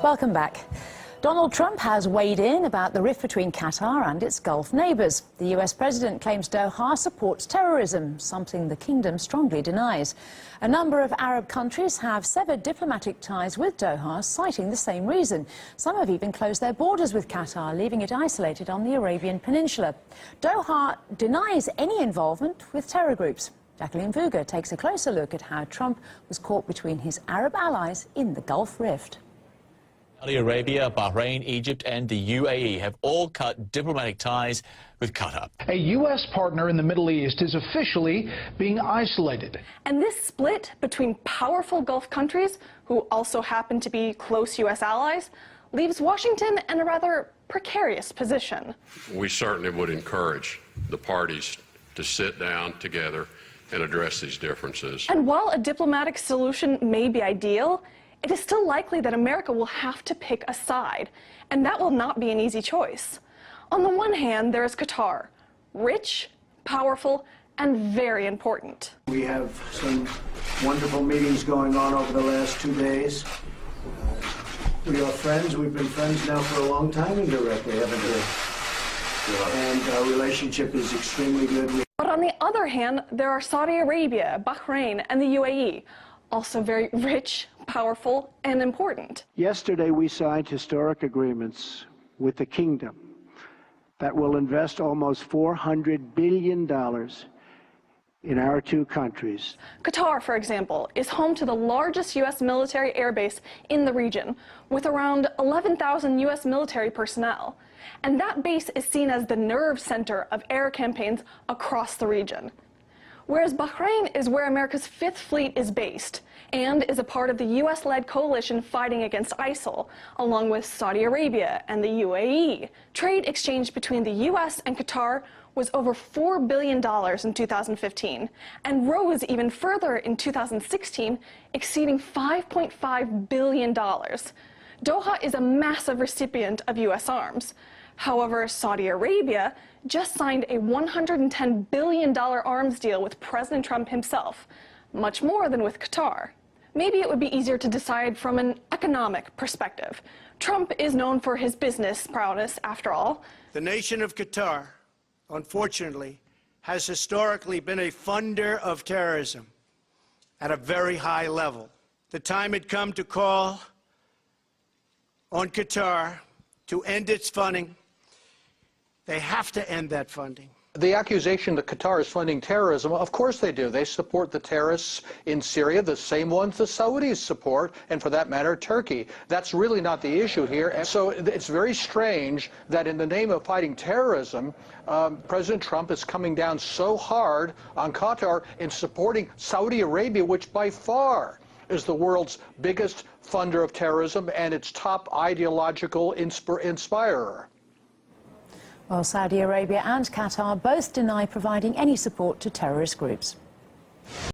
Welcome back. Donald Trump has weighed in about the rift between Qatar and its Gulf neighbours. The US president claims Doha supports terrorism, something the kingdom strongly denies. A number of Arab countries have severed diplomatic ties with Doha, citing the same reason. Some have even closed their borders with Qatar, leaving it isolated on the Arabian Peninsula. Doha denies any involvement with terror groups. Jacqueline Vuga takes a closer look at how Trump was caught between his Arab allies in the Gulf rift. Saudi Arabia, Bahrain, Egypt and the UAE have all cut diplomatic ties with Qatar. A U.S. partner in the Middle East is officially being isolated. And this split between powerful Gulf countries, who also happen to be close U.S. allies, leaves Washington in a rather precarious position. We certainly would encourage the parties to sit down together and address these differences. And while a diplomatic solution may be ideal, it is still likely that America will have to pick a side, and that will not be an easy choice. On the one hand, there is Qatar, rich, powerful, and very important. We have some wonderful meetings going on over the last 2 days. We are friends. We've been friends now for a long time indirectly, haven't we? And our relationship is extremely good. But on the other hand, there are Saudi Arabia, Bahrain, and the UAE, also very rich, powerful, and important. Yesterday, we signed historic agreements with the kingdom that will invest almost $400 billion in our two countries. Qatar, for example, is home to the largest U.S. military airbase in the region, with around 11,000 U.S. military personnel. And that base is seen as the nerve center of air campaigns across the region. Whereas Bahrain is where America's Fifth Fleet is based and is a part of the U.S.-led coalition fighting against ISIL, along with Saudi Arabia and the UAE. Trade exchange between the U.S. and Qatar was over $4 billion in 2015 and rose even further in 2016, exceeding $5.5 billion. Doha is a massive recipient of U.S. arms. However, Saudi Arabia just signed a $110 billion arms deal with President Trump himself, much more than with Qatar. Maybe it would be easier to decide from an economic perspective. Trump is known for his business prowess, after all. The nation of Qatar, unfortunately, has historically been a funder of terrorism at a very high level. The time had come to call on Qatar to end its funding. They have to end that funding. The accusation that Qatar is funding terrorism, of course they do. They support the terrorists in Syria, the same ones the Saudis support, and for that matter, Turkey. That's really not the issue here. And so it's very strange that in the name of fighting terrorism, President Trump is coming down so hard on Qatar in supporting Saudi Arabia, which by far is the world's biggest funder of terrorism and its top ideological inspirer. Well, Saudi Arabia and Qatar both deny providing any support to terrorist groups.